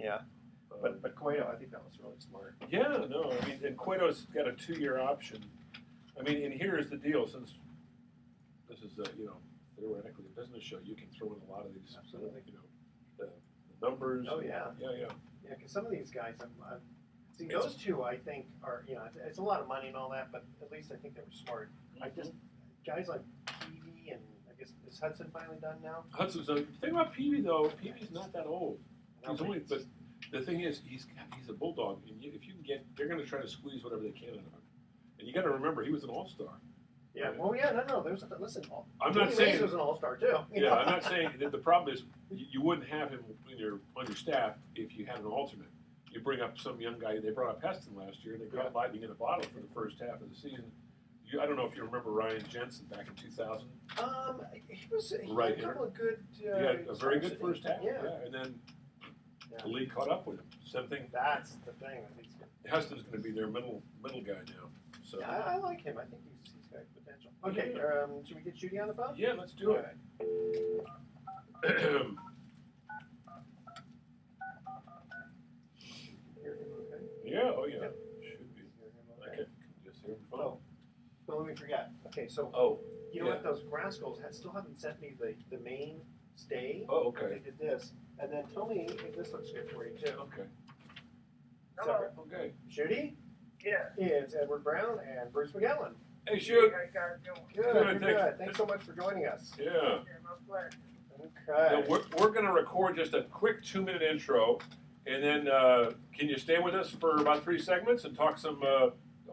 Yeah. But Cueto, I think that was really smart. Yeah, no, I mean, and Cueto's got a 2-year option. I mean, and here's the deal, since this is, theoretically, it doesn't show you can throw in a lot of these, Absolutely. the numbers. Oh, yeah. Yeah. Yeah, because some of these guys, see, those two, I think, are, it's a lot of money and all that, but at least I think they were smart. Guys like Peavy and I guess, is Hudson finally done now? Hudson's done. The thing about Peavy, though, Peavy's not that old. But the thing is, he's a bulldog, and if you can they're going to try to squeeze whatever they can out of him. And you got to remember, he was an all-star. Yeah. Well, yeah. No. Listen. I'm not saying he was an all-star too. Yeah, I'm not saying that the problem is you wouldn't have him on your staff if you had an alternate. You bring up some young guy. They brought up Heston last year. They caught lightning in a bottle for the first half of the season. I don't know if you remember Ryan Jensen back in 2000. He had a couple of good. He had a very good first half. Yeah. And then the league caught up with him. Same thing. That's the thing. Heston's going to be their middle guy now. So yeah, I like him. I think he's got potential. Okay, should we get Shooty on the phone? Yeah, let's do it. Yeah, oh yeah. Yep. Should be. I can just hear him phone. Oh, don't let me forget. Okay, so you know what? Those grass goals still haven't sent me the main stay. Oh, okay. They did this, and then tell me if this looks good for you too. Okay. Hello. Okay. Shooty? Yeah. It's Edward Brown and Bruce McGowan. Hey, Shoot. How you guys doing? Good. Thanks so much for joining us. Yeah. Yeah, my pleasure. Okay. Now, we're going to record just a quick 2-minute intro, and then can you stay with us for about 3 segments and talk some?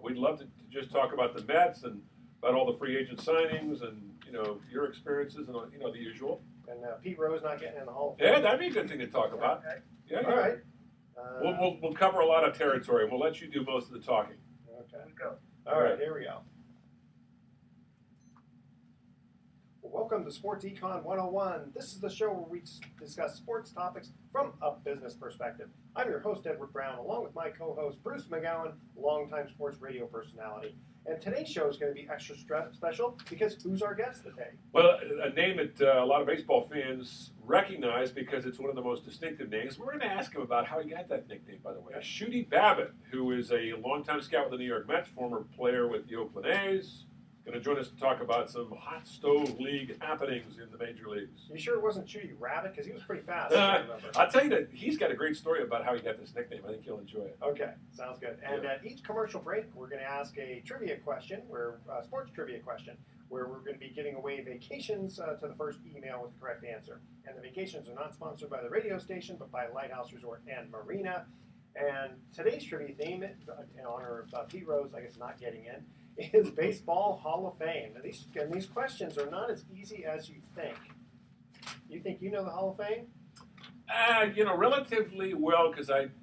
We'd love to just talk about the Mets and about all the free agent signings and your experiences and the usual. And Pete Rose not getting in the Hall of Yeah, Fame. that'd be a good thing to talk about. Okay. Yeah. All right. We'll cover a lot of territory. We'll let you do most of the talking. Okay. Let's go. All right, here we go. Welcome to Sports Econ 101. This is the show where we discuss sports topics from a business perspective. I'm your host, Edward Brown, along with my co-host, Bruce McGowan, longtime sports radio personality. And today's show is going to be extra special because who's our guest today? Well, a name that a lot of baseball fans recognize because it's one of the most distinctive names. We're going to ask him about how he got that nickname, by the way. Shooty Babbit, who is a longtime scout with the New York Mets, former player with the Oakland A's. Going to join us to talk about some hot stove league happenings in the major leagues. You sure it wasn't Shooty Rabbit? Because he was pretty fast, I remember. I'll tell you that he's got a great story about how he got this nickname. I think you'll enjoy it. Okay, sounds good. And at each commercial break, we're going to ask a trivia question, sports trivia question, where we're going to be giving away vacations to the first email with the correct answer. And the vacations are not sponsored by the radio station, but by Lighthouse Resort and Marina. And today's trivia theme, in honor of Pete Rose, I guess not getting in, is Baseball Hall of Fame. Now these questions are not as easy as you think. You think you know the Hall of Fame? Relatively well, because I'm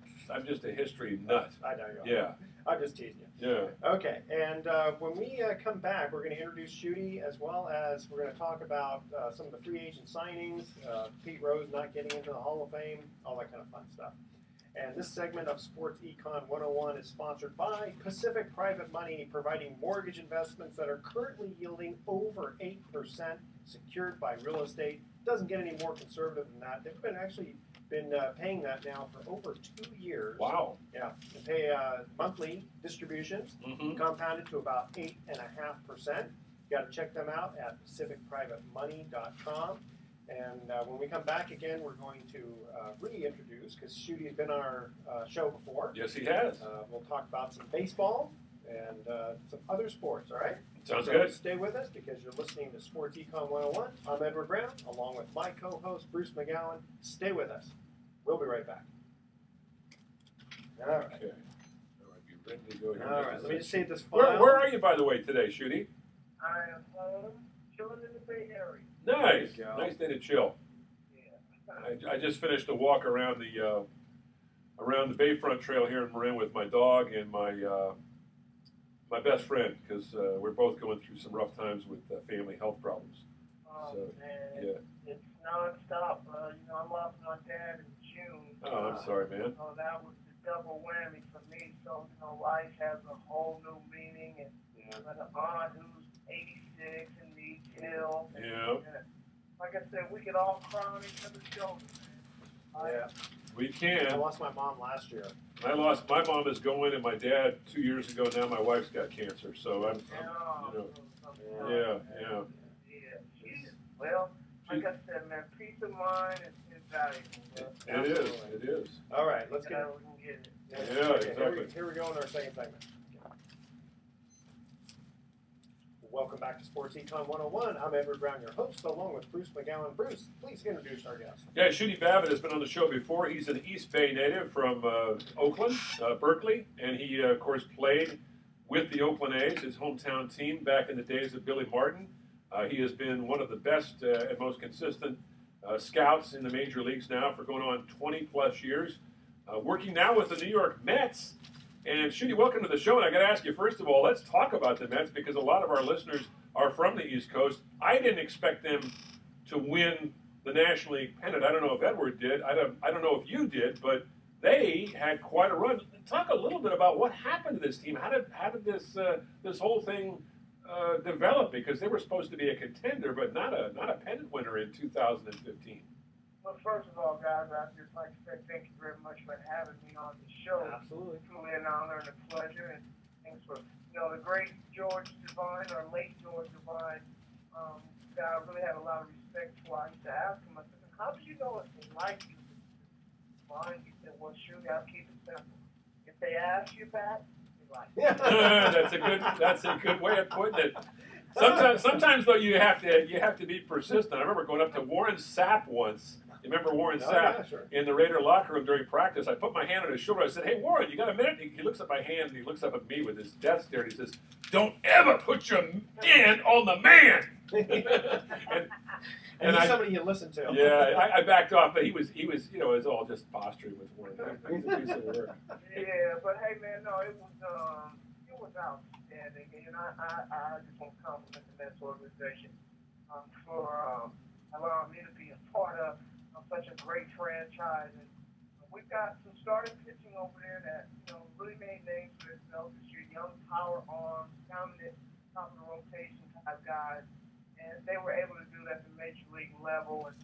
just a history nut. I know you are. Yeah. I'm just teasing you. Yeah. Okay, and when we come back, we're going to introduce Shooty, as well as we're going to talk about some of the free agent signings, Pete Rose not getting into the Hall of Fame, all that kind of fun stuff. And this segment of Sports Econ 101 is sponsored by Pacific Private Money, providing mortgage investments that are currently yielding over 8%, secured by real estate. Doesn't get any more conservative than that. They've been paying that now for over 2 years. Wow. Yeah, they pay monthly distributions, compounded to about 8.5%. You got to check them out at pacificprivatemoney.com. And when we come back again, we're going to reintroduce, because Shooty's been on our show before. Yes, he has. We'll talk about some baseball and some other sports, all right? Sounds So good. stay with us because you're listening to Sports Econ 101. I'm Edward Brown, along with my co-host, Bruce McGowan. Stay with us. We'll be right back. All right. Okay. All right, be ready to go here. All right, let me just save this file. Where are you, by the way, today, Shooty? I am home, chilling in the Bay Area. Nice. There you go. Nice day to chill. Yeah. I just finished a walk around the Bayfront Trail here in Marin with my dog and my best friend, because we're both going through some rough times with family health problems. Oh, So, man. yeah. It's nonstop. I lost my dad in June. Oh, I'm sorry, man. So that was the double whammy for me. So, life has a whole new meaning. And I got an aunt who's 86 and needs help. Yeah. And like I said, we could all cry on each other's shoulders, man. Yeah. We I can. lost my mom last year. My mom is going, and my dad 2 years ago. Now my wife's got cancer, so I'm yeah. Well, like I said, man, peace of mind is valuable. It is. All right, let's get We can get it. Yeah, exactly. Here we go in our second segment. Welcome back to Sports Econ 101. I'm Edward Brown, your host, along with Bruce McGowan. Bruce, please introduce our guest. Yeah, Shooty Babbit has been on the show before. He's an East Bay native from Oakland, Berkeley, and he, of course, played with the Oakland A's, his hometown team, back in the days of Billy Martin. He has been one of the best and most consistent scouts in the major leagues now for going on 20-plus years. Working now with the New York Mets. And Shooty, welcome to the show. And I got to ask you, first of all, let's talk about the Mets because a lot of our listeners are from the East Coast. I didn't expect them to win the National League pennant. I don't know if Edward did. I don't know if you did, but they had quite a run. Talk a little bit about what happened to this team. How did this whole thing develop? Because they were supposed to be a contender, but not a pennant winner in 2015. Well, first of all, guys, I'd just like to say thank you very much for having me on the show. Absolutely. It's truly an honor and a pleasure. And thanks for, the great George Devine, or late George Devine, guy I really had a lot of respect for. I used to ask him, I said, how did you know if they like you? Fine. He said, well, shoot, I'll keep it simple. If they ask you back, they like you. That's a good way of putting it. Sometimes though you have to be persistent. I remember going up to Warren Sapp once. You remember Warren Sapp? Yeah, sure. In the Raider locker room during practice? I put my hand on his shoulder. I said, "Hey, Warren, you got a minute?" He looks at my hand and he looks up at me with his death stare. And he says, "Don't ever put your hand on the man." and he's somebody you listen to. Yeah, I backed off, but he was it was all just posturing with Warren. He's a piece of work. Yeah, but hey, man, no, it was outstanding, and I just want to compliment the Mets organization for allowing me to be a part of such a great franchise. And we've got some starting pitching over there that really made names for themselves this year. Young power arms, dominant top of the rotation type guys, and they were able to do that at the major league level. And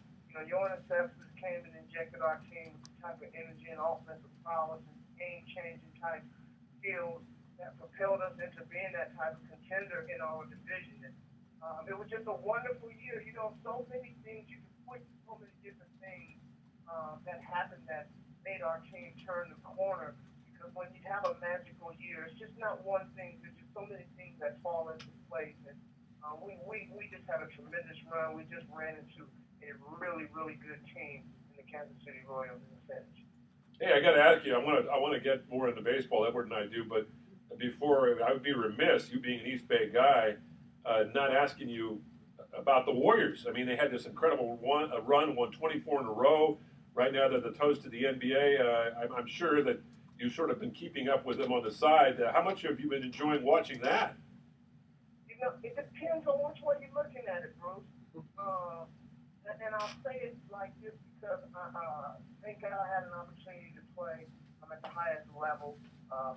Yoenis Cespedes came and injected our team with the type of energy and offensive prowess and game-changing type skills that propelled us into being that type of contender in our division. And it was just a wonderful year. So many things, you can point to so many different things that happened that made our team turn the corner. Because when you have a magical year, it's just not one thing. There's just so many things that fall into place. And we just had a tremendous run. We just ran into a really, really good team in the Kansas City Royals in the finish. Hey, I got to ask you. I want to get more into baseball. Edward and I do, but before I would be remiss, you being an East Bay guy, not asking you about the Warriors. I mean, they had this incredible run, won 24 in a row. Right now, they're the toast of the NBA. I'm sure that you've sort of been keeping up with them on the side. How much have you been enjoying watching that? It depends on which way you're looking at it, Bruce. And I'll say it like this because thank God I had an opportunity to play at the highest level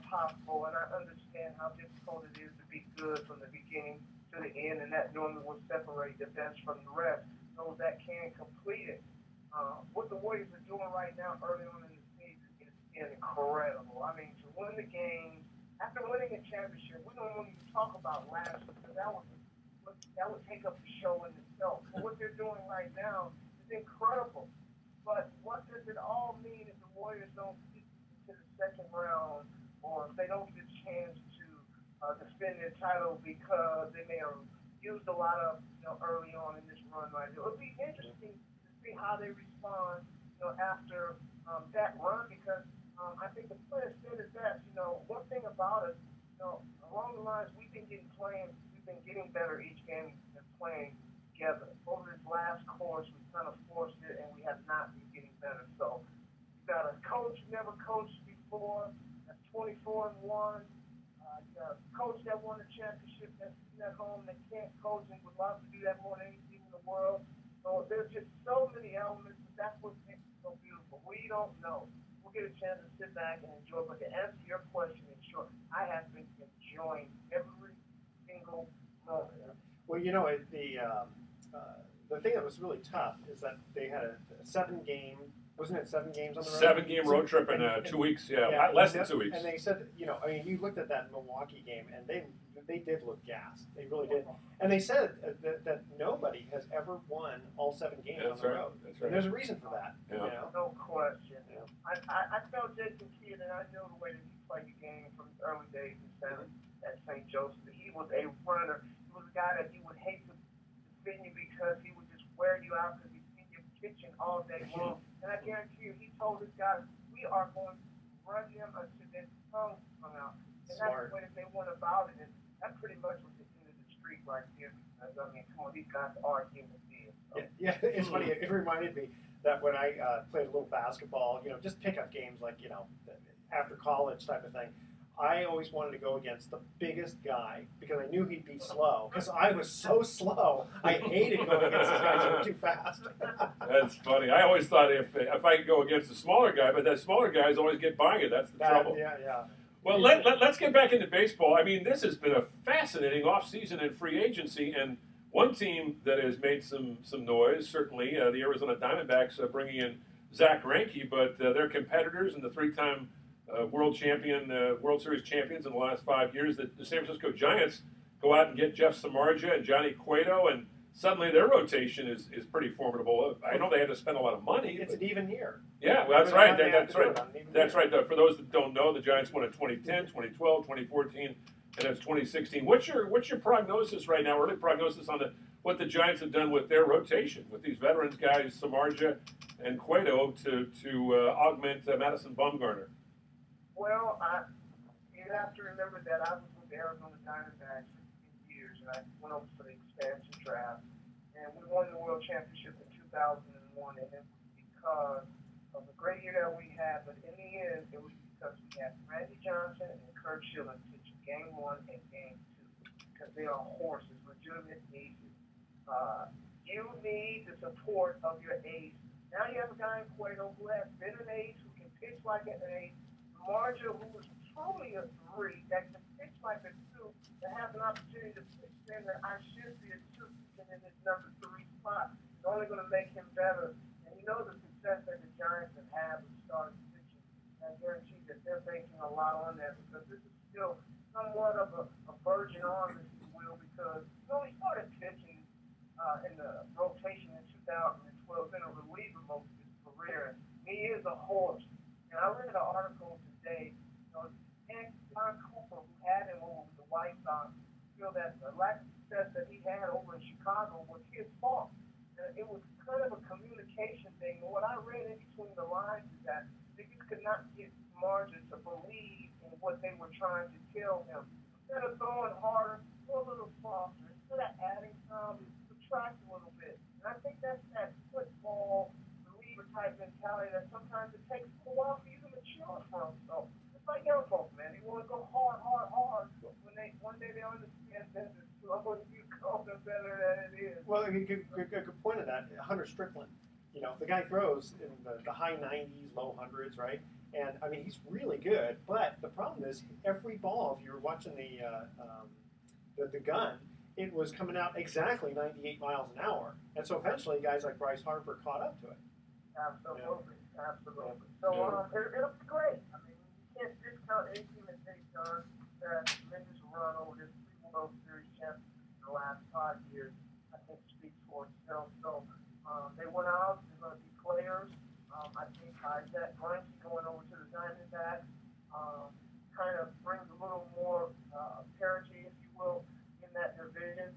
possible, and I understand how difficult it is to be good from the beginning to the end, and that normally will separate the best from the rest, those that can complete it. What the Warriors are doing right now early on in the season is incredible. I mean, to win the game, after winning a championship, we don't even talk about last year, because that would take up the show in itself. So what they're doing right now is incredible. But what does it all mean if the Warriors don't get to the second round, or if they don't get a chance to defend their title because they may have used a lot of early on in this run right here? It'll be interesting to see how they respond after that run, because I think the players said it best. One thing about us, along the lines, we've been getting better each game and playing together. Over this last course, we kind of forced it, and we have not been getting better. So you got a coach who never coached before, that's 24-1. You got a coach that won a championship that's sitting at home that can't coach and would love to do that more than anything in the world. So there's just so many elements, but that's what makes it so beautiful. We don't know. We'll get a chance to sit back and enjoy. But to answer your question in short, I have been enjoying every single moment. Well, the thing that was really tough is that they had a 7-game Wasn't it 7 games on the road? 7-game road trip in 2 weeks. Yeah, less than 2 weeks. And they said, I mean, you looked at that Milwaukee game, and they did look gassed. They really did. And they said that nobody has ever won all 7 games on the road. That's right. And there's a reason for that. Yeah. No question. Yeah. I felt Jason Kidd, and I know the way that he played the game from his early days at St. Joseph. He was a runner. He was a guy that you would hate to defend you because he would just wear you out because he's in your kitchen all day long. And I guarantee you, he told his guys, we are going to run them until their tongues come out. And that's the way that they went about it. And that pretty much was the end of the street right there. Because, I mean, come on, these guys are human beings. So. Yeah, it's funny. It reminded me that when I played a little basketball, just pickup games like, after college type of thing, I always wanted to go against the biggest guy because I knew he'd be slow. Because I was so slow, I hated going against these guys who were too fast. That's funny. I always thought if I could go against a smaller guy, but that smaller guys always get by you. That's the trouble. Yeah. Well, let's get back into baseball. I mean, this has been a fascinating offseason in free agency, and one team that has made some noise, certainly, the Arizona Diamondbacks bringing in Zach Greinke, but their competitors and the 3-time World Series champions in the last 5 years, the San Francisco Giants go out and get Jeff Samardzija and Johnny Cueto, and suddenly their rotation is pretty formidable. I know they had to spend a lot of money. It's an even year. Yeah, well, that's right. That's right. For those that don't know, the Giants won in 2010, 2012, 2014, and that's 2016. What's your prognosis right now? Early prognosis on what the Giants have done with their rotation, with these veterans guys, Samardzija and Cueto, to augment Madison Bumgarner? Well, you have to remember that I was with the Arizona Diamondbacks for 15 years, and I went over for the expansion draft, and we won the World Championship in 2001, and it was because of the great year that we had, but in the end, it was because we had Randy Johnson and Kurt Schilling pitching Game 1 and Game 2, because they are horses, legitimate aces. You need the support of your ace. Now you have a guy in Cueto who has been an ace, who can pitch like an ace, Marja, who was truly a 3, that can pitch like a 2, that has an opportunity to pitch in that I should be a 2, and in his number 3 spot. It's only going to make him better. And you know the success that the Giants have had with starting pitching. And I guarantee that they're banking a lot on that because this is still somewhat of a virgin arm, if you will, because he started pitching in the rotation in 2012, been a reliever most of his career. He is a horse. And I read an article today, and John Cooper, who had him over with the White Sox, feel that the lack of success that he had over in Chicago was his fault. It was kind of a communication thing. And what I read in between the lines is that they just could not get Margin to believe in what they were trying to tell him. Instead of throwing harder, throw a little softer. Instead of adding some, subtract a little bit. And I think that's that football type mentality that sometimes it takes a while for you to mature from. So it's like young folks, man. You want to go hard. When one day they understand that the slower you go, the better that it is. Well, good point of that. Hunter Strickland, the guy throws in the high 90s, low hundreds, right? And I mean, he's really good. But the problem is, every ball, if you were watching the gun, it was coming out exactly 98 miles an hour. And so eventually, guys like Bryce Harper caught up to it. Absolutely. So it'll be great. I mean, you can't discount anything that they've done. They're a tremendous run over this 3 World Series champions in the last 5 years. I think speaks for itself. So they went out. They're going to be players. I think Zach Greinke going over to the Diamondbacks kind of brings a little more parity, if you will, in that division.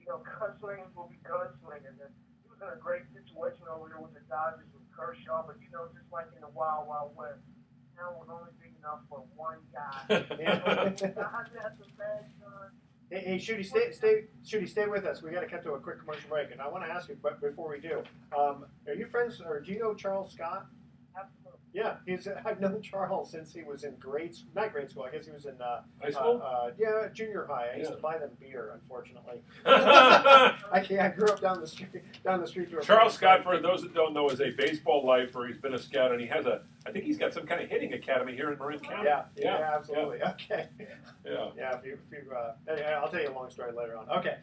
Gunslingers will be gunslingers. And in a great situation over there with the Dodgers with Kershaw, but just like in the Wild Wild West, town was only big enough for one guy. Hey, Shooty, stay with us. We got to cut to a quick commercial break, and I want to ask you, but before we do, are you friends, or do you know Charles Scott? Absolutely. Yeah, I've known Charles since he was in not grade school. I guess he was in high school. Junior high. I used to buy them beer, unfortunately. Yeah. I grew up down the street. To a Charles Scott, for those that don't know, is a baseball lifer. He's been a scout, and he has I think he's got some kind of hitting academy here in Marin County. Yeah, absolutely. Yeah. Okay. Yeah. I'll tell you a long story later on. Okay.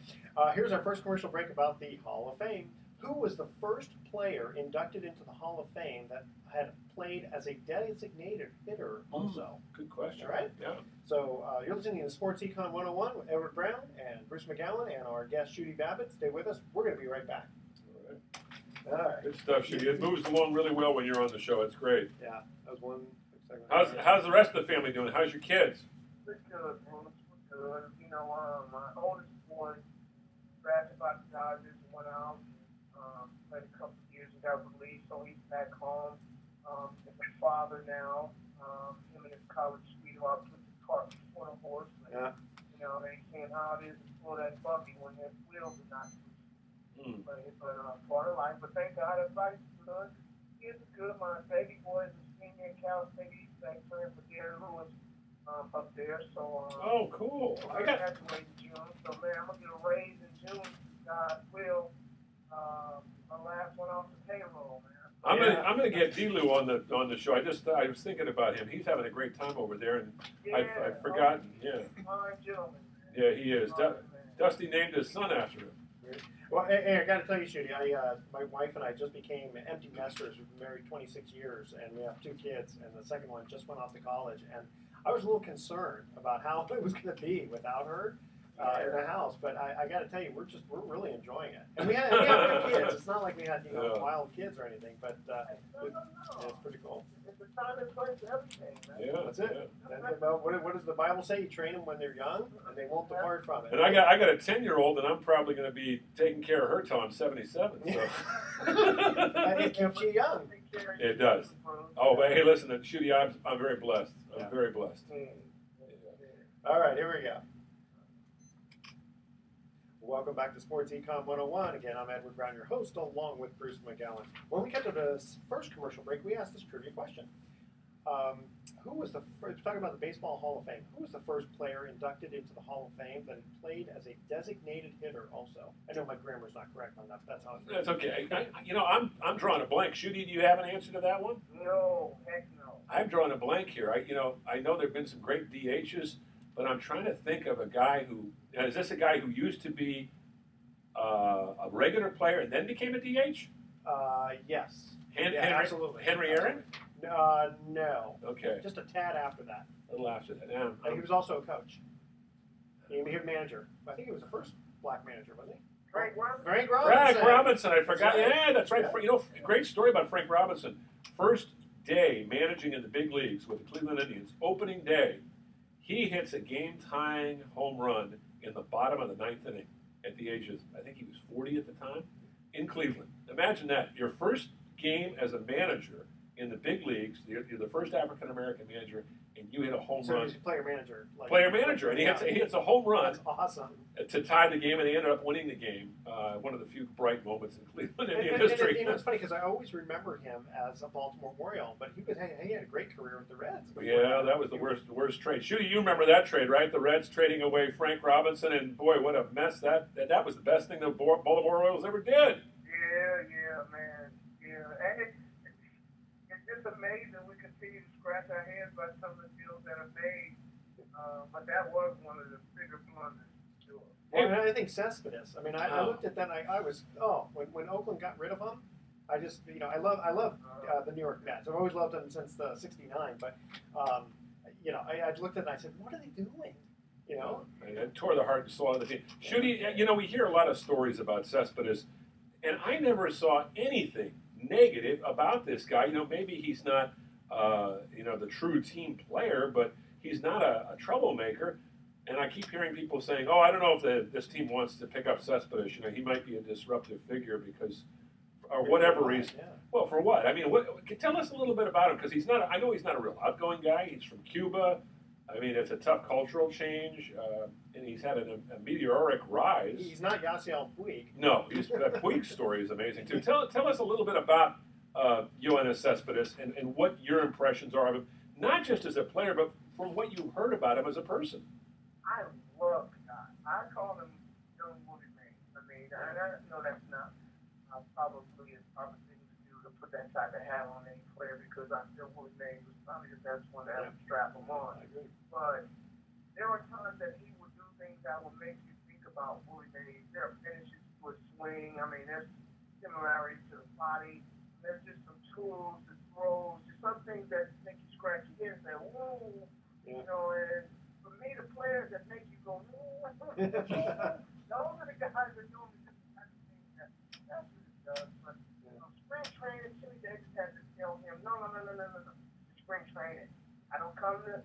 Here's our first commercial break about the Hall of Fame. Who was the first player inducted into the Hall of Fame that had played as a designated hitter also? Good question. All right. Yeah. So you're listening to Sports Econ 101 with Edward Brown and Bruce McGowan and our guest Shooty Babbit. Stay with us. We're going to be right back. All right. Good stuff, Shooty. It moves along really well when you're on the show. It's great. Yeah, that was one segment. How's the rest of the family doing? How's your kids? We're good, Bruce. We're good. You know, my oldest boy drafted by the Dodgers and went out. Played a couple of years and got released, so he's back home. He's a father now. Him and his college sweetheart put the cart before the horse. Yeah. You know, they saying how it is to pull that buggy when his wheels are not but part of life. But thank God everybody's good. Kids are good. My baby boy is a senior in Cal State East Bank playing for Darren Lewis up there. So Oh, cool. I graduate in June. So man, I'm gonna get a raise in June. God will. My last one off the payroll, man. I'm gonna get D-Lou on the show. I was thinking about him. He's having a great time over there, and I've forgotten. Yeah. Fine gentleman. Yeah, he is. Dusty named his son after him. Well, hey, I got to tell you, Shooty, my wife and I just became empty nesters. We've been married 26 years, and we have 2 kids, and the second one just went off to college. And I was a little concerned about how it was going to be without her in the house. But I got to tell you, we're really enjoying it. And we have good kids. It's not like we had wild kids or anything, but it's pretty cool. It's a time and place for everything, man. Yeah, That's it. What does the Bible say? You train them when they're young, and they won't depart from it. And I got a 10-year-old, and I'm probably going to be taking care of her till I'm 77. So It keeps you young. It does. Oh, but hey, listen, Shooty, I'm very blessed. I'm very blessed. All right, here we go. Welcome back to Sports Econ 101. Again, I'm Edward Brown, your host, along with Bruce McGowan. When we get to the first commercial break, we asked this trivia question. Who was talking about the Baseball Hall of Fame, who was the first player inducted into the Hall of Fame that had played as a designated hitter also? I know my grammar's not correct on that, but that's how it's That's okay. I'm drawing a blank. Shooty, do you have an answer to that one? No, heck no. I'm drawing a blank here. I know there have been some great DHs, but I'm trying to think of a guy who is this a guy who used to be a regular player and then became a DH? Yes. Absolutely. Henry Aaron? No. Okay. Just a tad after that. A little after that. Yeah. And he was also a coach. He was a manager. I think he was the first black manager, wasn't he? Frank Robinson. Frank Robinson. I forgot. That's right. Yeah, that's right. Yeah. Great story about Frank Robinson. First day managing in the big leagues with the Cleveland Indians. Opening day, he hits a game-tying home run in the bottom of the 9th inning at the age of, I think he was 40 at the time, in Cleveland. Imagine that. Your first game as a manager in the big leagues, you're the first African-American manager, and you hit a home run. He's a player manager. And he hits a home run. That's awesome. To tie the game, and he ended up winning the game. One of the few bright moments in Cleveland Indian And history. it's funny because I always remember him as a Baltimore Oriole, but he had a great career with the Reds. Yeah, that was the worst trade. Shooty, you remember that trade, right? The Reds trading away Frank Robinson, and boy, what a mess that was the best thing the Baltimore Orioles ever did. Yeah, man. Yeah, and it's just amazing. We continue to scratch our heads by some of the deals that are made, but that was one of the bigger blunders. Sure. Well, I think Cespedes. I mean, I looked at that and I was, when Oakland got rid of him, I just, I love the New York Mets. I've always loved them since the '69, but, I looked at it and I said, what are they doing? And it tore the heart and soul of the team. Shooty, we hear a lot of stories about Cespedes, and I never saw anything negative about this guy. Maybe he's not, the true team player, but he's not a troublemaker. And I keep hearing people saying, "Oh, I don't know if this team wants to pick up Cespedes. He might be a disruptive figure because, or whatever reason." Yeah. Well, for what? I mean, tell us a little bit about him because I know he's not a real outgoing guy. He's from Cuba. I mean, it's a tough cultural change, and he's had a meteoric rise. He's not Yasiel Puig. No, Puig's story is amazing too. Tell us a little bit about Yoenis Cespedes and what your impressions are of him, not just as a player, but from what you heard about him as a person. I love the guy. I call him Young Woody Man. I mean, I know that's not probably a proper thing to do to put that type of hat on any player because I feel Woody Man was probably the best one to ever strap him on. But there were times that he would do things that would make you think about Woody Man. There are finishes to a swing. I mean, there's similarities to the body. There's just some tools, the throws, just some things that make you scratch your head and say, "Ooh," you know. And for me, the players that make you go, "Ooh," those are the guys that do the kind of things that's what it does. But spring training, Shooty Babbit had to tell him, "No. Spring training. I don't come to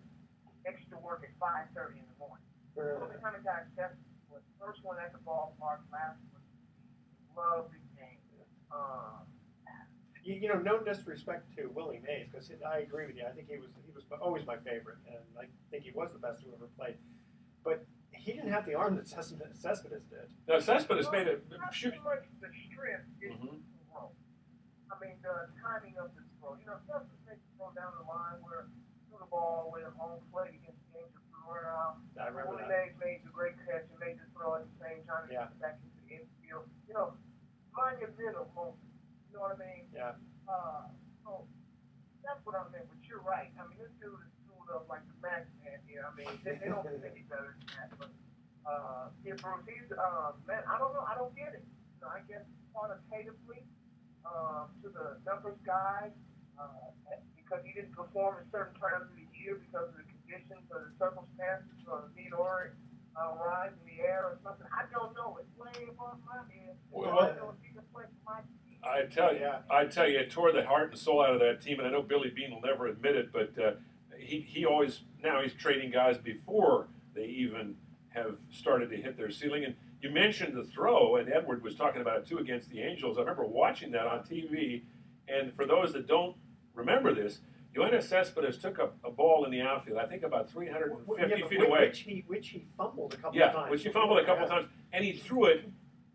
extra work at 5:30 in the morning." So the kind of guy Steph was the first one at the ballpark, last one. Loved the game. You know, no disrespect to Willie Mays, because I agree with you. I think he was always my favorite, and I think he was the best who ever played. But he didn't have the arm that Cespedes did. Now Cespedes made a not shoot. too much the strength is the throw. I mean, the timing of the throw. You know, Cespedes makes the throw down the line where threw the ball away at home plate against the Angels, threw it out. I remember Willie that. Mays made the great catch and made the throw at the same time and put it back into the infield. You know, monumental moment. You know what I mean? Yeah. So that's what I meant. But you're right. I mean, this dude is screwed up like the Max man here. I mean, they don't think any better than that. But yeah, Bruce, he's man. I don't know. I don't get it. You know, I guess quantitatively to the numbers guy because he didn't perform at certain times of the year because of the conditions or the circumstances or the meteoric rise in the air or something. I don't know. It's way above my head. Well, I don't know if he can play for my team. I tell you, it tore the heart and soul out of that team, and I know Billy Beane will never admit it, but he always, now he's trading guys before they even have started to hit their ceiling. And you mentioned the throw, and Edward was talking about it too against the Angels. I remember watching that on TV, and for those that don't remember this, Yoenis Cespedes took a ball in the outfield, I think about 350 feet away. Which he fumbled a couple of times. Yeah, which he fumbled a couple of times, and he threw it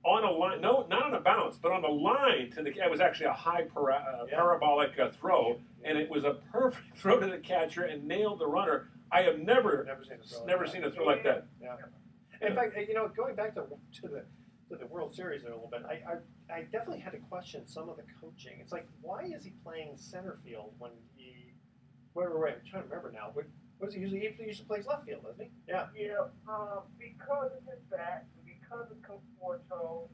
on a line, no, not on a bounce, but on the line to the. It was actually a high parabolic throw, and it was a perfect throw to the catcher and nailed the runner. I have never seen a throw like that. Yeah. In fact, you know, going back to the World Series a little bit, I definitely had to question some of the coaching. It's like, why is he playing center field when he? Wait, I'm trying to remember now. What does he usually? He usually plays left field, doesn't he? Yeah. Yeah. Because of his back, because of Conforto,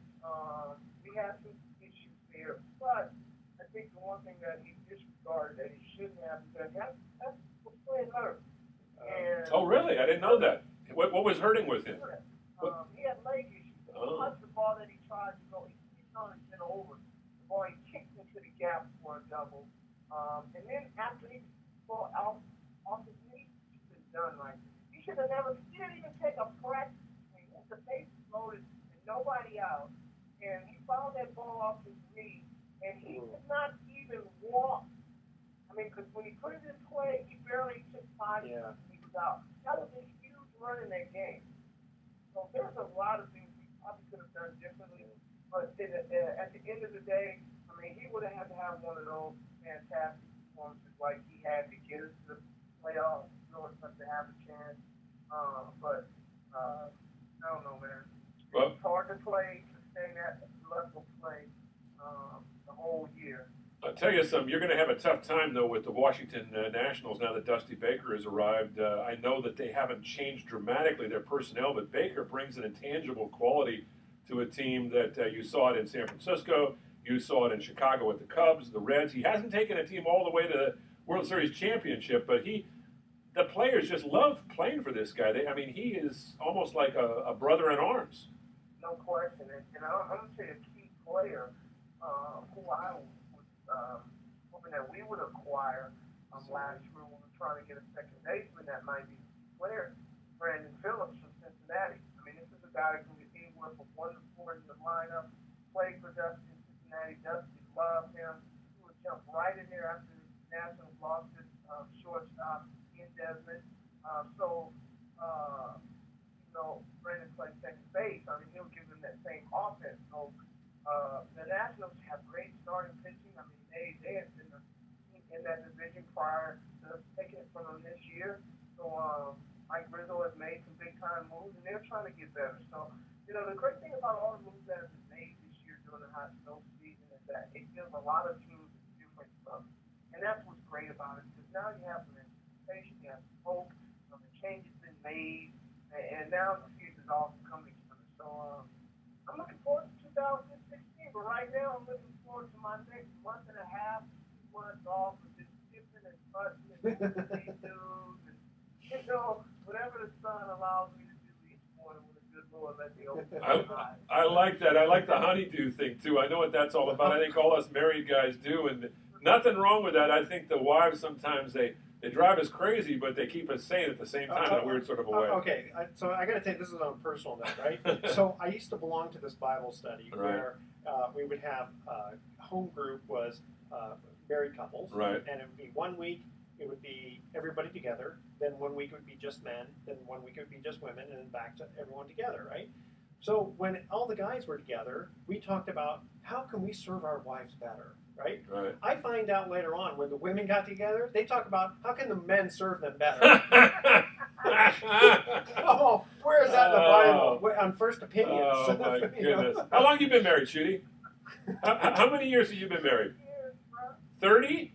we have some issues there. But I think the one thing that he disregarded that he shouldn't have is that that's what's playing hurt. Oh, really? I didn't know that. What was hurting with him? He had leg issues. He touched the ball that he tried to go. He thought it been over. The ball, he kicked into the gap for a double. And then after he ball off his knee, he should have done right. He should have never. He didn't even take a practice. The base loaded and nobody out, and he fouled that ball off his knee, and he could not even walk. I mean, because when he put it in play, he barely took 5 steps and he was out. That was a huge run in that game. So there's a lot of things he probably could have done differently, but at the end of the day, I mean, he would have had to have one of those fantastic performances like he had to get us to the playoffs in order for us to have a chance. But I don't know, man. Well, it's hard to play, sustain that level of play the whole year. I'll tell you something. You're going to have a tough time, though, with the Washington Nationals now that Dusty Baker has arrived. I know that they haven't changed dramatically their personnel, but Baker brings an intangible quality to a team that you saw it in San Francisco. You saw it in Chicago with the Cubs, the Reds. He hasn't taken a team all the way to the World Series championship, but the players just love playing for this guy. I mean, he is almost like a brother in arms. No question. And I'm going to say a key player who I was hoping that we would acquire last year when we were trying to get a second baseman that might be a player, Brandon Phillips from Cincinnati. I mean, this is a guy who can be anywhere from 1 to 4 in the lineup, played for Dusty in Cincinnati. Dusty loved him. He would jump right in there after the Nationals lost his shortstop in Desmond. Brandon plays second base. I mean, he'll give them that same offense. So the Nationals have great starting pitching. I mean, they have been in that division prior to taking it from them this year. So Mike Rizzo has made some big time moves, and they're trying to get better. So, you know, the great thing about all the moves that have been made this year during the hot snow season is that it gives a lot of teams different stuff. And that's what's great about it, because now you have some anticipation, you have hope, the change has been made, and now the season's all coming together. So I'm looking forward to 2016. but right now I'm looking forward to my next month and a half, 2 months off of just skipping and fussing and doing dudes and, you know, whatever the sun allows me to do each morning when the good Lord let me open my eyes. I like that. I like the honeydew thing too. I know what that's all about. I think all us married guys do, and nothing wrong with that. I think the wives sometimes they drive us crazy, but they keep us sane at the same time in a weird sort of a way. Okay, so I got to take this is on a personal note, right? So I used to belong to this Bible study where we would have home group was married couples, Right. and it would be 1 week it would be everybody together, then 1 week it would be just men, then 1 week it would be just women, and then back to everyone together, right? So when all the guys were together, we talked about how can we serve our wives better, right? Right. I find out later on when the women got together, they talk about how can the men serve them better. Oh, where is that in the Bible? On First Opinions. Oh my You know? goodness! How long have you been married, Shooty? How many years have you been married? 30?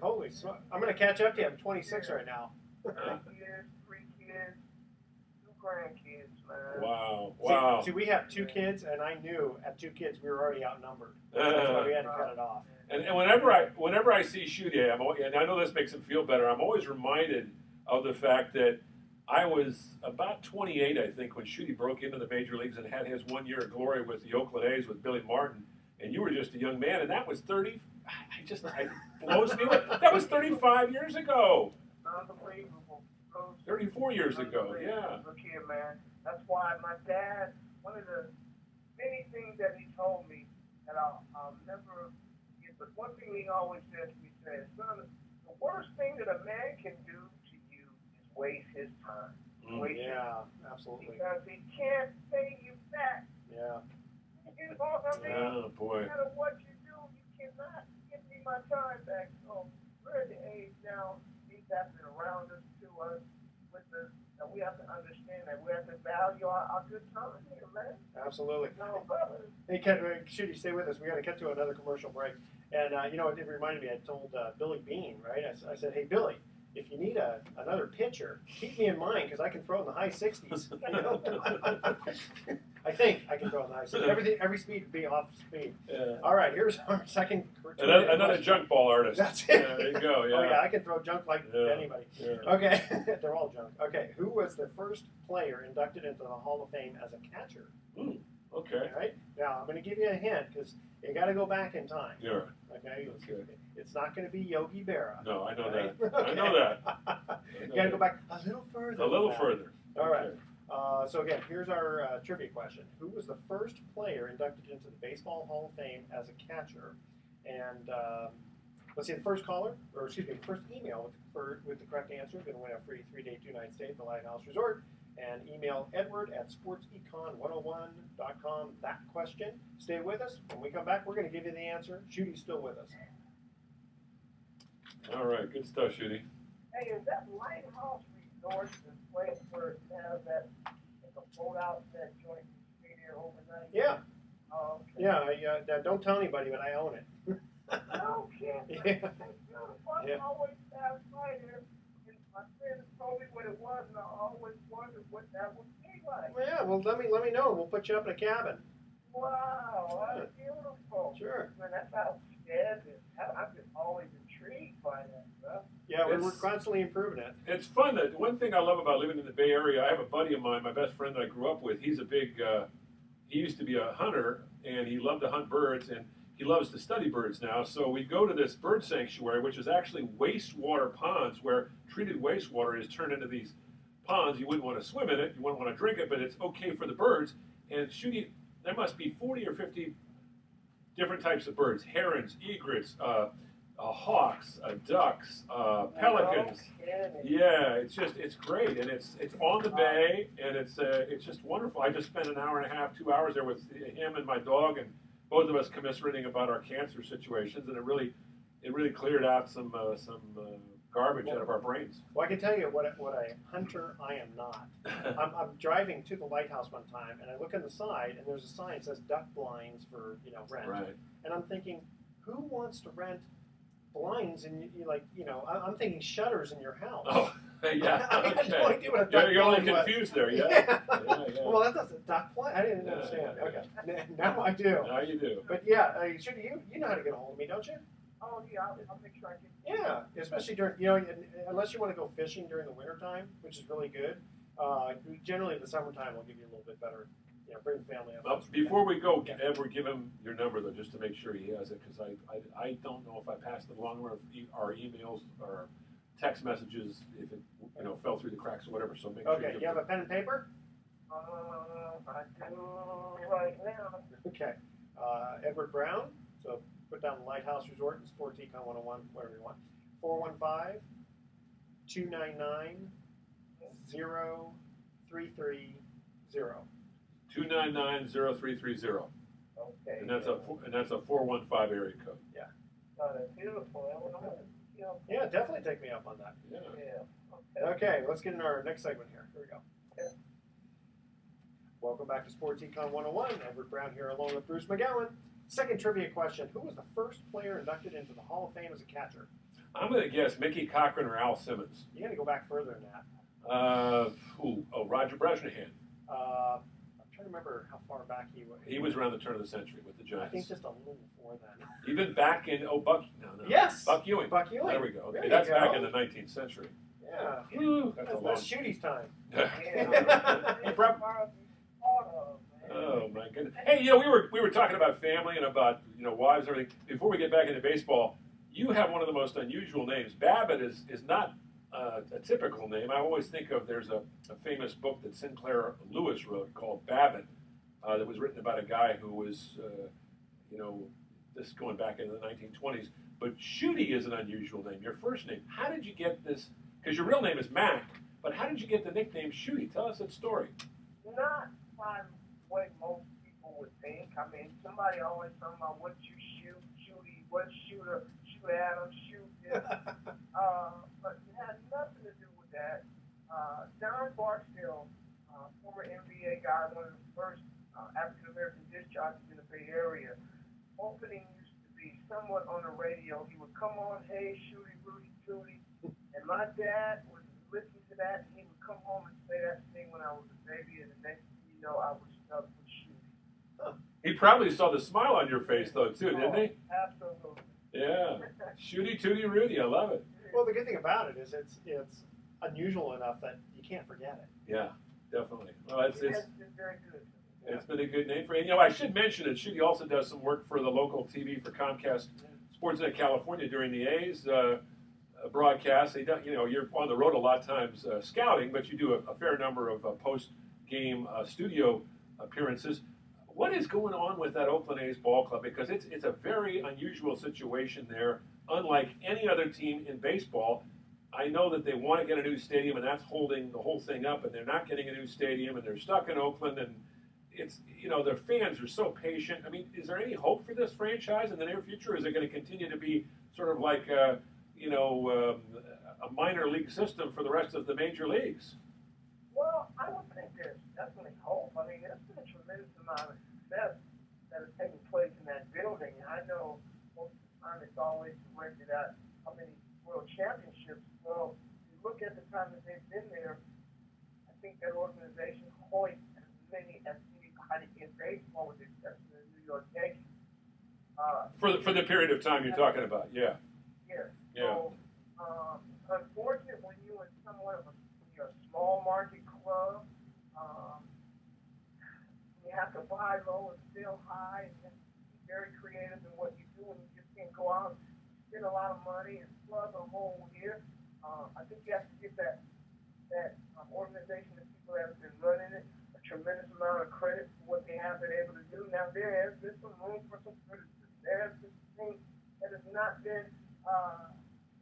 Holy smokes! I'm gonna catch up to you. I'm 26 right now. 3 kids, 3 kids, 2 grandkids, man. Wow! Wow! See, we have 2 kids, and I knew at 2 kids we were already outnumbered. That's why we had to cut it off. And whenever I see Shooty, and I know this makes him feel better, I'm always reminded of the fact that I was about 28, I think, when Shooty broke into the major leagues and had his 1 year of glory with the Oakland A's with Billy Martin, and you were just a young man, and that was 30. It blows me away. That was 35 years ago. Unbelievable. 34 years ago, yeah. Look here, man. That's why my dad, one of the many things that he told me that I'll never forget, but one thing he always said to me, he said, son, the worst thing that a man can do to you is waste his time. Yeah, absolutely. Because he can't pay you back. Yeah. You know what I mean? Oh, boy. No matter what you do, you cannot give me my time back. So we're at the age now, he's happening around us, to us, with us, and we have to understand that we have to value our good time here, man. Absolutely. No, brother. Hey, Shooty, stay with us. We got to cut to another commercial break. And you know, it reminded me. I told Billy Bean, right? I said, hey, Billy, if you need another pitcher, keep me in mind because I can throw in the high 60s. You know? I think I can throw in the high 60s. Every speed would be off speed. Yeah. All right, here's our second. Another junk ball artist. That's it. Yeah, there you go. Yeah. Oh yeah, I can throw junk like anybody. Yeah. Okay, they're all junk. Okay, who was the first player inducted into the Hall of Fame as a catcher? Okay. All right. Now I'm going to give you a hint because you got to go back in time. You're right. Okay. That's good. It's not going to be Yogi Berra. No, I know right? that. Okay. I know that. You got to go back a little further. A little than that. further. All right. Okay. So again, here's our trivia question: who was the first player inducted into the Baseball Hall of Fame as a catcher? And let's see, the first caller, or excuse me, the first email with the correct answer is going to win a free 3-day 2-night stay at the Lighthouse Resort. And email edward@sportsecon101.com that question. Stay with us. When we come back, we're going to give you the answer. Shooty's still with us. All right. Good stuff, Shooty. Hey, is that Lighthouse Resort the place where it has that, like a boat out that joint you stay there overnight? Yeah. Oh, okay. Yeah. Don't tell anybody, but I own it. No kidding. Yeah. It's beautiful. I Yeah. always pass by there. And my friends told me what it was, and I always wondered what that would be like. Well, yeah. Well, let me know. We'll put you up in a cabin. Wow, that's beautiful. Sure. Man, that's outstanding. I'm just always intrigued by that stuff. Yeah, we're It's- constantly improving it. It's fun. That one thing I love about living in the Bay Area, I have a buddy of mine, my best friend that I grew up with. He's a big. He used to be a hunter, and he loved to hunt birds, and he loves to study birds now. So we go to this bird sanctuary, which is actually wastewater ponds, where treated wastewater is turned into these ponds. You wouldn't want to swim in it, you wouldn't want to drink it, but it's okay for the birds. And Shooty, there must be 40 or 50 different types of birds: herons, egrets, hawks, ducks, pelicans. Yeah, it's great, and it's on the bay, and it's just wonderful. I just spent an hour and a half, 2 hours there with him and my dog, and both of us commiserating about our cancer situations, and it really cleared out some garbage out of our brains. Well, I can tell you what a hunter I am not. I'm driving to the lighthouse one time, and I look on the side, and there's a sign that says duck blinds for rent. Right. And I'm thinking, who wants to rent blinds and you like, I'm thinking shutters in your house. Oh, yeah. I had no Okay. idea what a duck You're a little blind was. confused there, yeah. Yeah. Yeah. Well, that's a duck blind. I didn't Yeah, understand. yeah, Okay, now I do. Now you do. But yeah, Shooty, you know how to get a hold of me, don't you? Oh yeah, I'll make sure I get. Yeah, especially during unless you want to go fishing during the wintertime, which is really good. Generally, the summertime will give you a little bit better. Bring the family up. Well, before we go, Edward, give him your number though, just to make sure he has it, because I don't know if I passed it along or if our emails or text messages, if it fell through the cracks or whatever. So make sure. Okay, you have a pen and paper? I do right now. Okay. Edward Brown. So put down the Lighthouse Resort and Sports Econ 101, whatever you want. 415-299-0330. 299-0330. Okay. And that's a 415 area code. Yeah. Oh, that's beautiful. Yeah, definitely take me up on that. Yeah. Yeah. Okay, let's get into our next segment here. Here we go. Yeah. Welcome back to Sports Econ 101. Edward Brown here along with Bruce McGowan. Second trivia question. Who was the first player inducted into the Hall of Fame as a catcher? I'm going to guess Mickey Cochran or Al Simmons. You got to go back further than that. Roger Bresnahan. I'm trying to remember how far back he was. He was around the turn of the century with the I think Giants. just a little before then. Even back in Buck. No. Yes. Buck Ewing. Buck Ewing. There we go. Okay, There you that's go. back in the 19th century. Yeah. Whew, that's a long. That's Shooty's time. Oh my goodness! Hey, we were talking about family and about wives and everything. Before we get back into baseball, you have one of the most unusual names. Babbit is not a typical name. I always think of there's a famous book that Sinclair Lewis wrote called Babbit that was written about a guy who was this going back into the 1920s. But Shooty is an unusual name. Your first name. How did you get this? Because your real name is Mac, but how did you get the nickname Shooty? Tell us that story. Not by the way most people would think. I mean, somebody always talking about what you shoot, Shooty, what shooter, shoot Adam, shoot this. But it had nothing to do with that. Don Barksdale, former NBA guy, one of the first African American disc jockeys in the Bay Area, opening used to be somewhat on the radio. He would come on, hey, Shooty, Rudy, Shooty. And my dad would listen to that, and he would come home and say that to me when I was a baby, and the next thing you know, I was stuck with Shooty. He probably saw the smile on your face, though, too, didn't he? Absolutely. Yeah. Shooty, Tooty, Rudy. I love it. Well, the good thing about it is it's unusual enough that you can't forget it. Yeah, definitely. Well, it's been very good. It's been a good name for you. I should mention that Shooty also does some work for the local TV for Comcast Sportsnet California during the A's broadcast. You're on the road a lot of times scouting, but you do a fair number of post-game studio appearances. What is going on with that Oakland A's ball club? Because it's a very unusual situation there, unlike any other team in baseball. I know that they want to get a new stadium, and that's holding the whole thing up, and they're not getting a new stadium, and they're stuck in Oakland, and it's, their fans are so patient. I mean, is there any hope for this franchise in the near future? Is it going to continue to be sort of like, a minor league system for the rest of the major leagues? Well, I would think there's definitely hope. I mean, there's been a tremendous amount of success that has taken place in that building. And I know most of the time it's always directed at how many world championships. Well, if you look at the time that they've been there, I think that organization hoists as many as anybody in baseball with the exception of the New York Yankees. For the period of time you're talking about, yeah. Yeah. Yeah. So, unfortunately, when you're in somewhat of a small market club, you have to buy low and sell high, and just be very creative in what you do, and you just can't go out and spend a lot of money and plug a hole here. I think you have to give that organization, the people that have been running it, a tremendous amount of credit for what they have been able to do. Now, there's some room for some criticism. There's this thing that has not been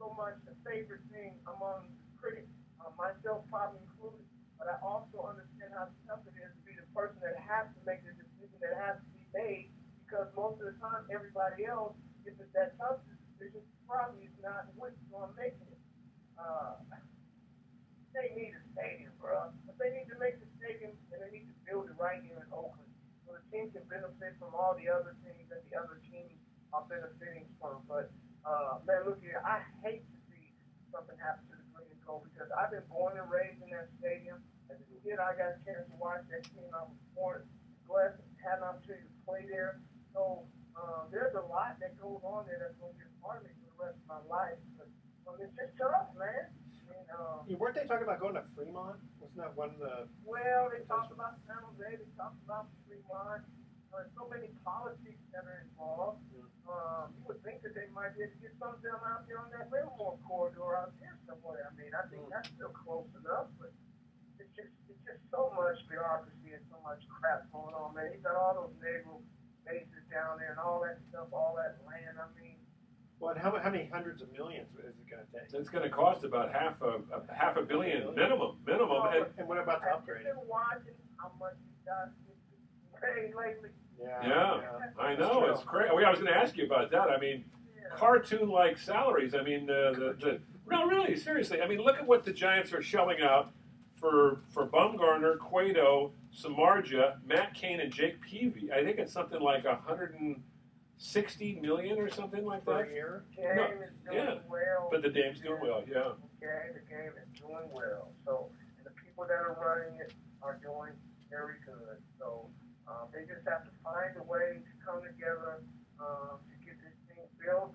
so much the favorite thing among critics, myself probably included. But I also understand how tough it is to be the person that has to make the decision that has to be made, because most of the time everybody else, if it's that tough decision, probably is not with you on making it. They need a stadium, bro. But they need to make the stadium, and they need to build it right here in Oakland, so the team can benefit from all the other things that the other teams are benefiting from. But Man, look here, I hate to see something happen to the green and gold because I've been born and raised in that stadium. As a kid, I got a chance to watch that team. I was born, blessed, had an opportunity to play there. So there's a lot that goes on there that's going to be a part of me for the rest of my life. But it's just tough, man. I mean, Weren't they talking about going to Fremont? Wasn't that one of the? well, they talked about San Jose, they talked about Fremont. There's so many politics that are involved. You would think that they might be able to get something done out there on that Livermore corridor out there somewhere. I mean, I think that's still close enough, but it's just so much bureaucracy and so much crap going on, man. You got all those naval bases down there and all that stuff, all that land. I mean, Well, and how many hundreds of millions is it going to take? It's going to cost about half a billion minimum. And what about the have you upgrade? been watching how much these guys get paid lately? Yeah, I know. It's crazy. I was going to ask you about that. I mean, cartoon-like salaries. I mean, no, really, seriously. I mean, look at what the Giants are shelling out for Bumgarner, Cueto, Samardzija, Matt Cain, and Jake Peavy. I think it's something like $160 million or something like that. Per year? The game is doing well. But the game's doing well, yeah. Okay, the game is doing well. So, and the people that are running it are doing very good. So, they just have to find a way to come together to get this thing built.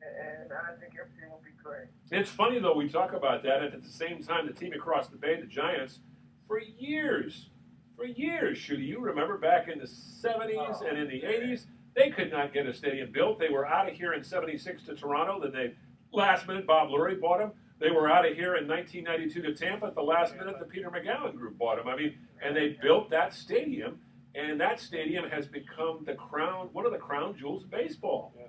And I think everything will be great. It's funny, though, we talk about that, and at the same time, the team across the bay, the Giants, for years, Shooty, you remember back in the 70s and in the 80s, they could not get a stadium built. They were out of here in 76 to Toronto. Then they, last minute, Bob Lurie bought them. They were out of here in 1992 to Tampa. At the last minute, the Peter McGowan Group bought them. I mean, and they built that stadium, and that stadium has become one of the crown jewels of baseball. Yeah.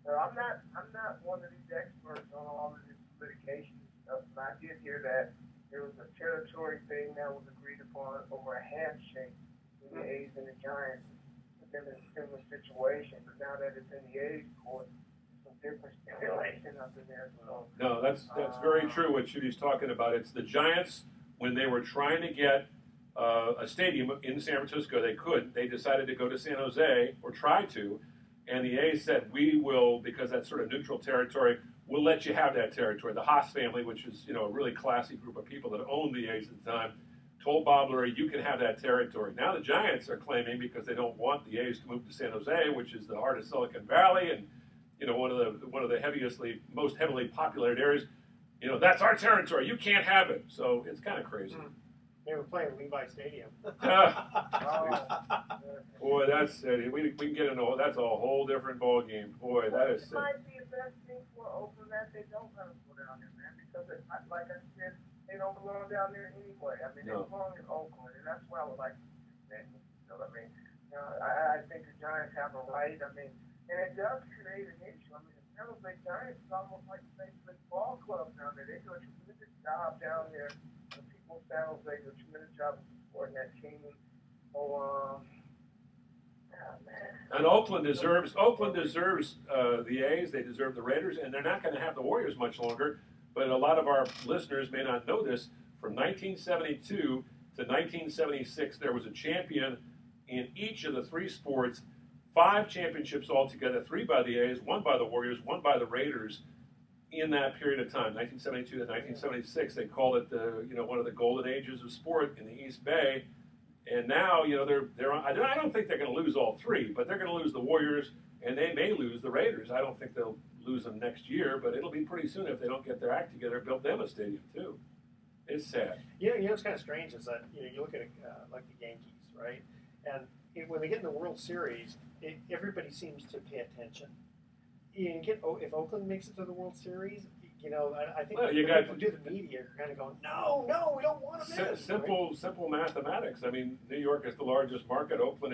Well, I'm not one of these experts on all of this litigation stuff, but I did hear that there was a territory thing that was agreed upon over a handshake between the A's and the Giants. Put them in a similar situation, but now that it's in the A's court, some different stipulation up in there. So, No, that's very true what Shooty's talking about. It's the Giants, when they were trying to get a stadium in San Francisco, they decided to go to San Jose, or try to, and the A's said, we will, because that's sort of neutral territory, we'll let you have that territory. The Haas family, which is, a really classy group of people that owned the A's at the time, told Bob Lurie, you can have that territory. Now the Giants are claiming, because they don't want the A's to move to San Jose, which is the heart of Silicon Valley and one of the most heavily populated areas. That's our territory. You can't have it. So it's kind of crazy. They were playing Levi Stadium. Boy, we can get into that's a whole different ball game. Boy, that is. It might be the best thing for Oakland that they don't have to go down there, man, because like I said, they don't belong down there anyway. I mean, they belong in Oakland, and that's why I would like to see that. You know what I mean? I think the Giants have a right. I mean, and it does create an issue. I mean, the San Jose Giants is almost like the Major League Ball Club down there. They do a tremendous job down there. The people in San Jose do a tremendous job of supporting that team. So, and Oakland deserves the A's. They deserve the Raiders, and they're not going to have the Warriors much longer. But a lot of our listeners may not know this. From 1972 to 1976, there was a champion in each of the three sports. 5 championships altogether, 3 by the A's, 1 by the Warriors, 1 by the Raiders. In that period of time, 1972 to 1976, they called it one of the golden ages of sport in the East Bay. And now, they're on, I don't think they're going to lose all 3, but they're going to lose the Warriors, and they may lose the Raiders. I don't think they'll lose them next year, but it'll be pretty soon if they don't get their act together and build them a stadium too. It's sad. What's kind of strange is that you look at like the Yankees, right? And when they get in the World Series, everybody seems to pay attention. If Oakland makes it to the World Series, I think people do the media are kind of going, no, we don't want to miss. Simple mathematics. I mean, New York is the largest market. Oakland,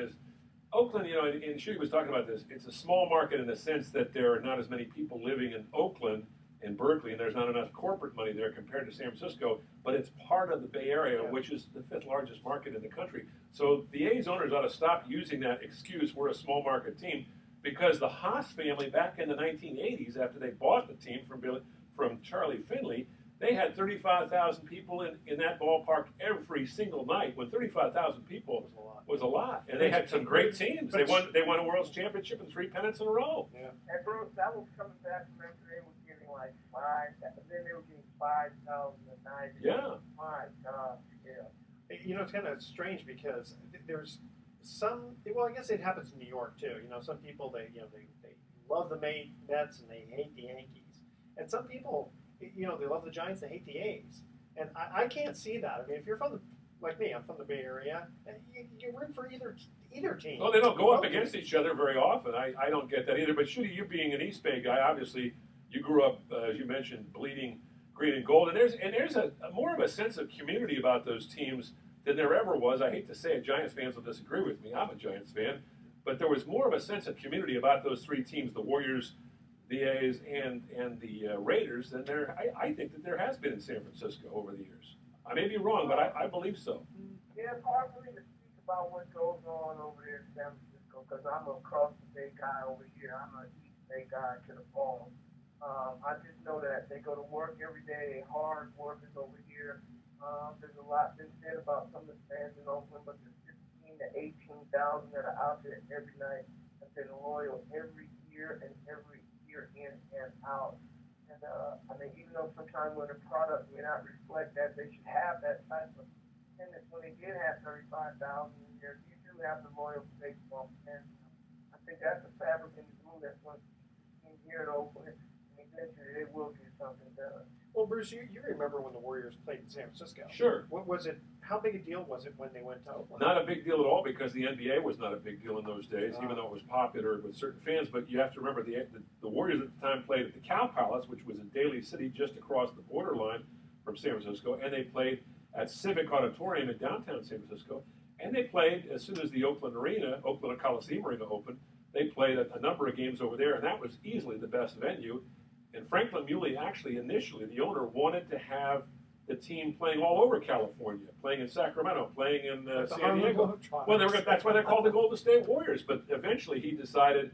and Shooty was talking about this. It's a small market in the sense that there are not as many people living in Oakland and Berkeley, and there's not enough corporate money there compared to San Francisco, but it's part of the Bay Area, which is the 5th largest market in the country. So the A's owners ought to stop using that excuse, we're a small market team, because the Haas family back in the 1980s, after they bought the team from Charlie Finley, they had 35,000 people in that ballpark every single night. When 35,000 people was a lot, and they had some great teams. They won a World's Championship and 3 pennants in a row. Yeah. And Bruce, that was coming back from after they were getting like 5, and then they were getting 5,000 a night. Yeah. My God, yeah. You know, it's kind of strange because there's some. Well, I guess it happens in New York too. You know, some people they love the Mets and they hate the Yankees, and some people, you know, they love the Giants, they hate the A's, and I can't see that. I mean, if you're from like me, I'm from the Bay Area, and you root for either team. Well, they don't go up against each other very often. I don't get that either. But Shooty, you being an East Bay guy, obviously you grew up, as you mentioned, bleeding green and gold, and there's a more of a sense of community about those teams than there ever was. I hate to say it, Giants fans will disagree with me. I'm a Giants fan, but there was more of a sense of community about those 3 teams: the Warriors, the A's, and the Raiders than I think that there has been in San Francisco over the years. I may be wrong, but I believe so. Yeah, it's hard for me to speak about what goes on over there in San Francisco because I'm a across the bay guy over here. I'm an East Bay guy to the bone. I just know that they go to work every day, hard workers over here. There's a lot been said about some of the fans in Oakland, but the 15,000 to 18,000 that are out there every night have been loyal every year and every year in and out. And I mean, even though sometimes when the product may not reflect that, they should have that type of attendance. When they did have 35,000 in there, you do have the loyal baseball fans. I think that's the fabric in the room that's going to keep here at Oakland. And eventually they will do something better. Well, Bruce, you remember when the Warriors played in San Francisco? Sure. What was it? How big a deal was it when they went to Oakland? Not a big deal at all because the NBA was not a big deal in those days, even though it was popular with certain fans. But you have to remember the Warriors at the time played at the Cow Palace, which was in Daly City, just across the borderline from San Francisco, and they played at Civic Auditorium in downtown San Francisco. And they played as soon as the Oakland Coliseum Arena opened. They played a number of games over there, and that was easily the best venue. And Franklin Muley actually initially, the owner, wanted to have the team playing all over California, playing in Sacramento, playing in San Diego. Well, that's why they're called the Golden State Warriors. But eventually he decided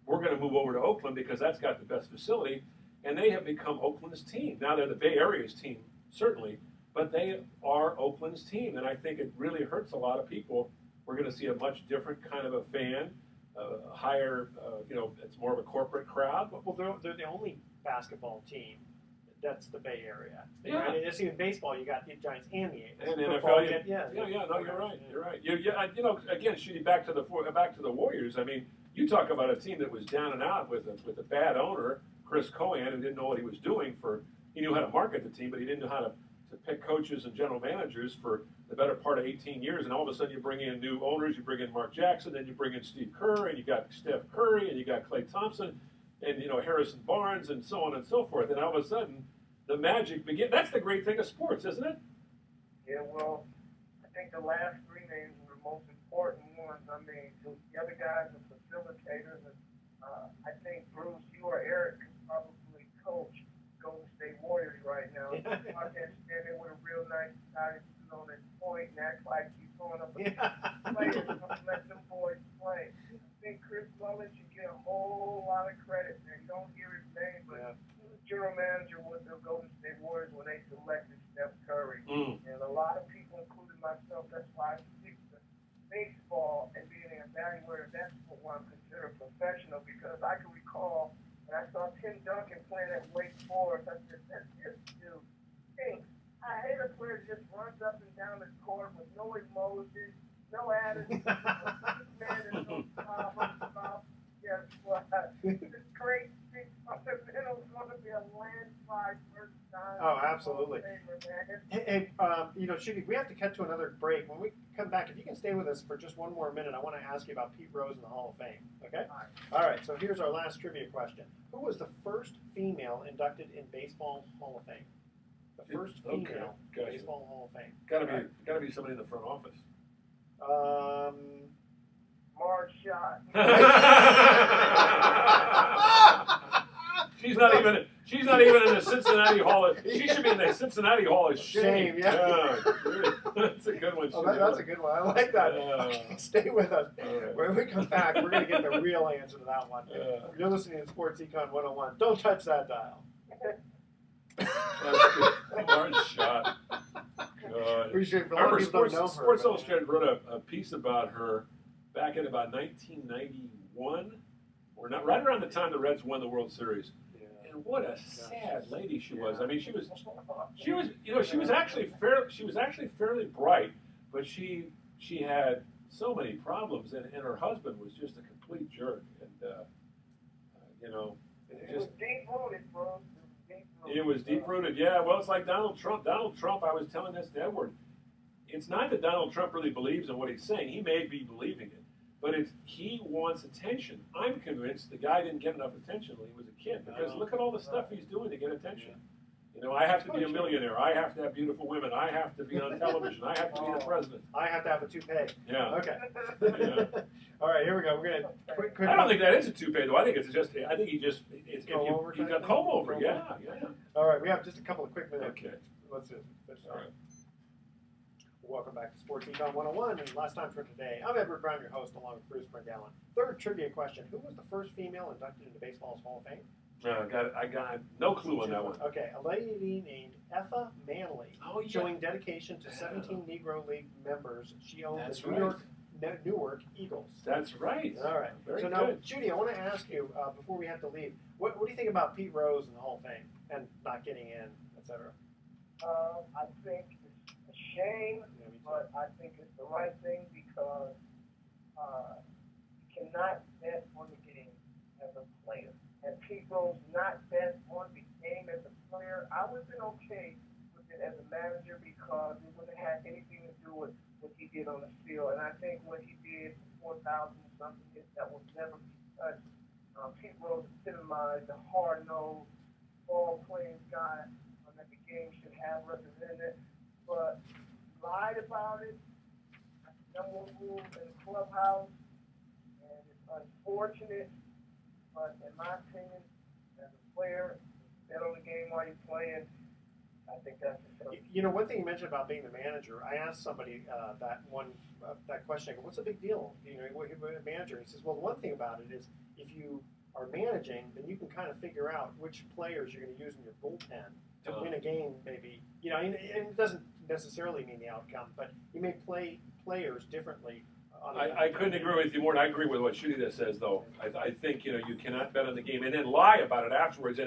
we're going to move over to Oakland because that's got the best facility. And they have become Oakland's team. Now they're the Bay Area's team, certainly, but they are Oakland's team. And I think it really hurts a lot of people. We're going to see a much different kind of a fan, higher, it's more of a corporate crowd. Well, they're the only basketball team that's the Bay Area. Yeah. Right? And it's even baseball. You got the Giants and the A's. And Football, NFL, no, you're right. You're right. Again, Shooty, back to the Warriors. I mean, you talk about a team that was down and out with a bad owner, Chris Cohan, who didn't know what he was doing. He knew how to market the team, but he didn't know how to pick coaches and general managers for the better part of 18 years. And all of a sudden, you bring in new owners. You bring in Mark Jackson, then you bring in Steve Kerr, and you got Steph Curry, and you got Klay Thompson, and Harrison Barnes, and so on and so forth. And all of a sudden, the magic begins. That's the great thing of sports, isn't it? Yeah, well, I think the last 3 names were the most important ones. I mean, the other guys are facilitators. And, I think, Bruce, you or Eric can probably coach Golden State Warriors right now. I can't stand there with a real nice guy sitting on his point and act like he's throwing up a players and let them boys play. I think Chris Mullin should get a whole lot of credit there. You don't hear his name, but he was general manager with the Golden State Warriors when they selected Steph Curry. And a lot of people, including myself, that's why I stick to baseball and being an evaluator. That's what I'm considered professional because I can recall when I saw Tim Duncan playing at Wake Forest, I said, that's just dude. Stinks. I hate a player that just runs up and down the court with no emotion, no attitude. This man is so powerful. Guess what? This great big fundamental is going to be a landslide first time. Oh, absolutely. Hey, Shooty, we have to cut to another break. When we come back, if you can stay with us for just one more minute, I want to ask you about Pete Rose in the Hall of Fame. Okay? All right, so here's our last trivia question. Who was the first female inducted in Baseball Hall of Fame? The first female Baseball Hall of Fame. Gotta be somebody in the front office. Marge Shot. She's not even in the Cincinnati Hall. She should be in the Cincinnati Hall of Shame. Yeah. That's a good one. Oh, that's a good one. I like that. Okay, stay with us. Right. When we come back, we're going to get the real answer to that one. You're listening to Sports Econ 101. Don't touch that dial. That's good. pretty sure a I lot remember of people don't know her. Sports but- Illustrated wrote a piece about her back in about 1991, or not right around the time the Reds won the World Series. Yeah. And what a sad lady she was. Yeah. I mean, she was actually fairly bright, but she had so many problems, and her husband was just a complete jerk, and It was deep rooted, bro. it was deep rooted. Yeah, well, it's like Donald Trump. Donald Trump, I was telling this to Edward, it's not that Donald Trump really believes in what he's saying. He may be believing it, but he wants attention. I'm convinced the guy didn't get enough attention when he was a kid, because look at all the stuff he's doing to get attention. You know, I have to be a millionaire. I have to have beautiful women. I have to be on television. I have to be the president. I have to have a toupee. Yeah. Okay. Yeah. All right, here we go. We're gonna quick. I don't think that is a toupee, though. I think it's It's comb over he's type got thing? comb over. Yeah, yeah. All right, we have just a couple of quick minutes. Okay. Let's do it. All right. Welcome back to Sports Econ 101, and last time for today, I'm Edward Brown, your host, along with Bruce Brangalen. Third trivia question: who was the first female inducted into baseball's Hall of Fame? I got no clue on that one. Okay, a lady named Effa Manley, Oh, yeah. showing dedication to 17 Negro League members. She owned That's the right. Newark Eagles. That's right. All right. Very so good. now, Judy, I want to ask you before we have to leave. What do you think about Pete Rose in the Hall of Fame and not getting in, etc.? I think it's a shame, but I think it's the right thing because you cannot bet on the game as a player. And Pete Rose not bet on the game as a player. I would have been okay with it as a manager because it wouldn't have had anything to do with what he did on the field. And I think what he did for 4,000 something hits that will never be touched. Pete Rose epitomized the hard-nosed, ball-playing guy that the game should have represented. But lied about it. That's the number one rule in the clubhouse. And it's unfortunate. But in my opinion, as a player, bet on the game while you're playing, I think that's the You know, one thing you mentioned about being the manager, I asked somebody that question. I go, what's the big deal? You know, what a manager? He says, well, the one thing about it is if you are managing, then you can kind of figure out which players you're going to use in your bullpen to win a game. Maybe and it doesn't necessarily mean the outcome, but you may play players differently. I couldn't agree with you more, and I agree with what Shooty says, though. I think, you cannot bet on the game and then lie about it afterwards.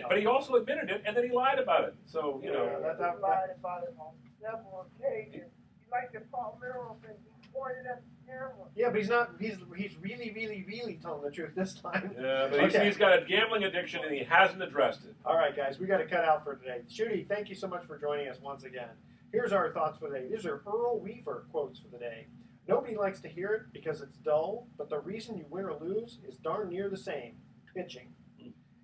But he also admitted it, and then he lied about it. So, he lied about it on several occasions. He liked the Palmero thing. He pointed at the camera. Yeah, but he's not. He's really, really, really telling the truth this time. Yeah, but he's got a gambling addiction, and he hasn't addressed it. All right, guys, we got to cut out for today. Shooty, thank you so much for joining us once again. Here's our thoughts for the day. These are Earl Weaver quotes for the day. Nobody likes to hear it because it's dull, but the reason you win or lose is darn near the same, pitching.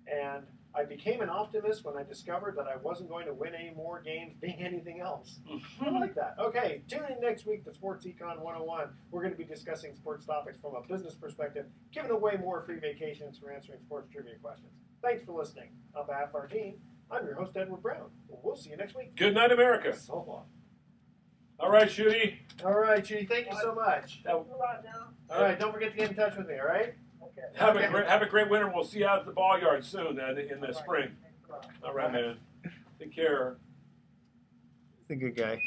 And I became an optimist when I discovered that I wasn't going to win any more games being anything else. I like that. Okay, tune in next week to Sports Econ 101. We're going to be discussing sports topics from a business perspective, giving away more free vacations for answering sports trivia questions. Thanks for listening. On behalf of our team, I'm your host, Edward Brown. We'll see you next week. Good night, America. So long. All right, Shooty. All right, Judy, thank you so much. Thanks a lot now. All right, don't forget to get in touch with me, all right? Okay. Have a great winter. We'll see you out at the ball yard soon in the spring. Thanks a lot. All right, man. Take care. He's a good guy.